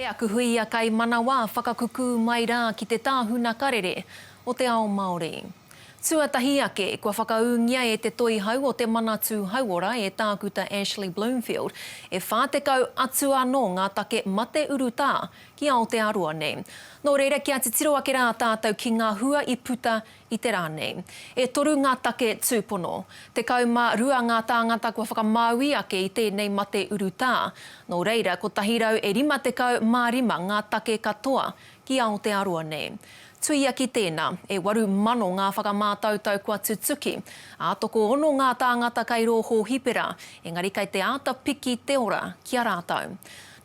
E aku hui a kai manawa whakakuku mai rā ki te tāhuna karere o te ao Māori. Tuatahi ake, kua whakaungia e te toi hau o te manatū hauora e tākuta Ashley Bloomfield e whātekau atu anō ngā take mate uru tā ki Aotearoa nei. Nō reira kia te tiro ake rā tātou ki ngā hua I puta I te rānei. E toru ngā take tūpono. Te kauma rua ngā tāngata kua whakamaui ake I tēnei mate uru tā. Nō reira, ko tahirau e 50 mārima ngā take katoa ki Aotearoa nei. Tui aki tēnā, e 8 mano ngā whakamātautau kua tutuki. Ātoko ono ngā tāngata kai roho hipera, engari kai te āta piki te ora kia rātau.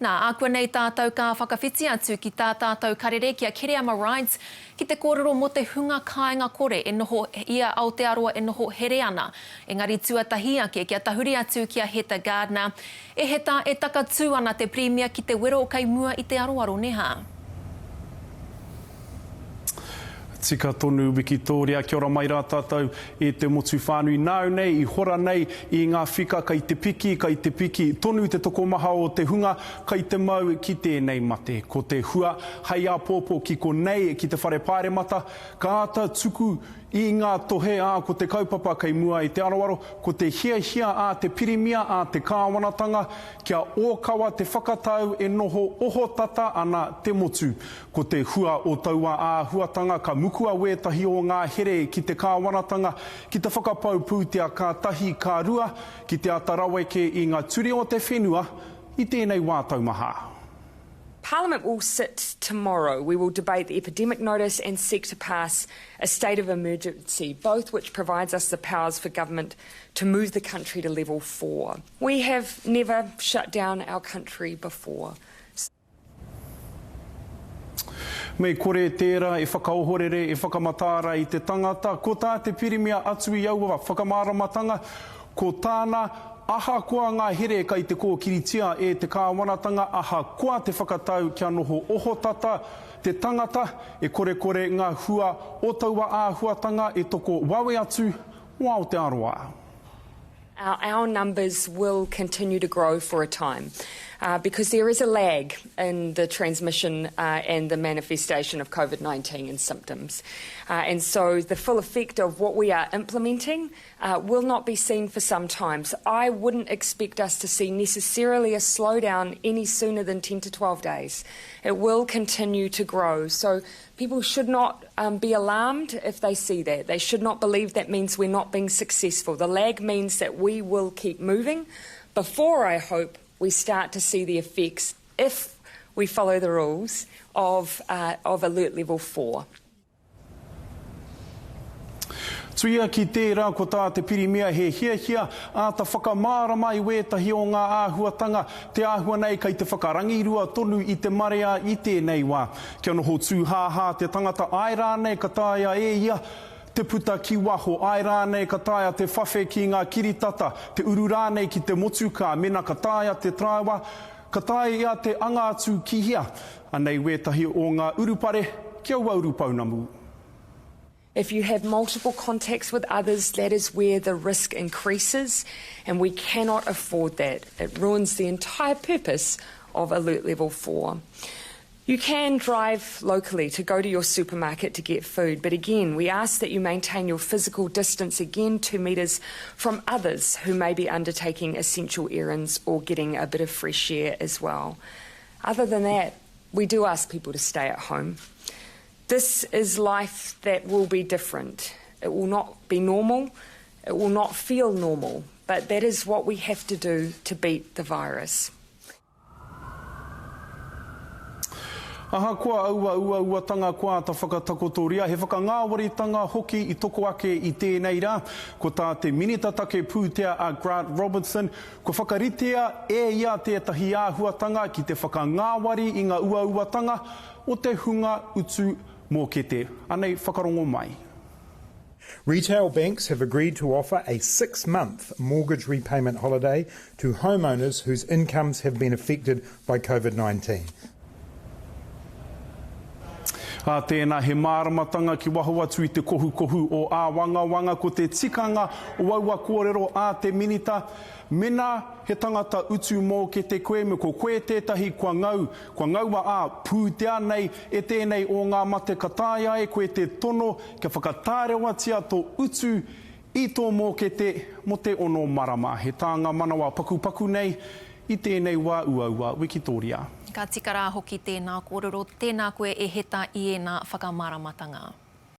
Nā, ākua nei tātou ka whakawhiti atu ki tā tātou karere kia Kiriama Rides, ki te kōrero mo te hunga kāinga kore e noho ia Aotearoa e noho here ana. Engari tuatahi ake kia tahuri atu kia Heta Gardner, e heta e takatū ana te premia ki te wero kai mua I te aroaro neha. Tika tonu Wikitoria, kia ora mai rā tātou e te motu whānui nāu nei, I hora nei I ngā whika kai te piki, tonu te toko maha o te hunga, kai te mau ki tēnei mate. Ko te hua, hei a pōpō ki ko nei, ki te whare pāre mata, ka ata tuku I ngā tohe ko te kaupapa kai mua I te arawaro, ko te hia a te pirimia a te kāwanatanga, kia ōkawa te whakatau e noho ohotata ana te motu. Ko te hua o taua huatanga, ka mukua wētahi o ngā here ki te kāwanatanga, ki te whakapau pūtea ka tahi ka rua, ki te ataraweke I ngā turi o te whenua, I tēnei wā taumaha. Parliament will sit tomorrow. We will debate the epidemic notice and seek to pass a state of emergency, both which provides us the powers for government to move the country to level 4. We have never shut down our country before. Mei kore tērā e whakaohorere, e whakamatara I te tangata, ko tā te pirimia atu I aua whakamāramatanga, ko tāna aha koa ngā here kai te kōkiritia e te kāwanatanga, aha koa te whakatau kia noho ohotata, te tangata e kore ngā hua o taua āhuatanga e toko wawe atu o Aotearoa. Our numbers will continue to grow for a time because there is a lag in the transmission and the manifestation of COVID-19 and symptoms. And so the full effect of what we are implementing will not be seen for some time. So I wouldn't expect us to see necessarily a slowdown any sooner than 10 to 12 days. It will continue to grow. So people should not be alarmed if they see that. They should not believe that means we're not being successful. The lag means that we will keep moving before, I hope, we start to see the effects, if we follow the rules, of alert level 4. Tuia ki tērā ko tā te pirimia he hia a ta whakamārama I wētahi o ngā āhuatanga, te āhua nei kai te whakarangirua tonu I te marea I tēnei wā. Kia noho tūhāhā te tangata ai rānei ka tāia e ia, te puta ki waho, ai rānei ka tāia te whawhe ki ngā kiritata, te uru rānei ki te motuka, mena ka tāia te traiwa, ka tāia ia te anga atu ki hia. Anei wētahi o ngā urupare, kia wauru paunamu. If you have multiple contacts with others, that is where the risk increases, and we cannot afford that. It ruins the entire purpose of Alert Level 4. You can drive locally to go to your supermarket to get food, but again, we ask that you maintain your physical distance, again 2 metres from others who may be undertaking essential errands or getting a bit of fresh air as well. Other than that, we do ask people to stay at home. This is life that will be different. It will not be normal, it will not feel normal, but that is what we have to do to beat the virus. Aha koa uatanga koa ta whakatakotoria, he whakangāwaritanga hoki I toko ake I tēnei rā, ko tā te minitatake pūtea a Grant Robertson, ko whakaritea e ia tētahi āhuatanga ki te whakangāwari I ngā uatanga o te hunga utu mōkete. Anei whakarongo mai. Retail banks have agreed to offer a 6-month mortgage repayment holiday to homeowners whose incomes have been affected by COVID-19. Tēnā he māramatanga ki waho atu i te kohu o a wanga ko te tikanga o aua kōrero a te minita. Mena he tangata utu mō ke te koe me ko koe tētahi kua ngaua a pūtea nei e tēnei o ngā mate katāia e koe te tono ke whakatārewatia tō utu i tō mō ke te mo te ono marama. He tāngā manawa paku nei i tēnei wā ua Wikitoria. Ka tika rā hoki tēnā kōrero, tēnā koe e heta i ēnā whakamaramatanga.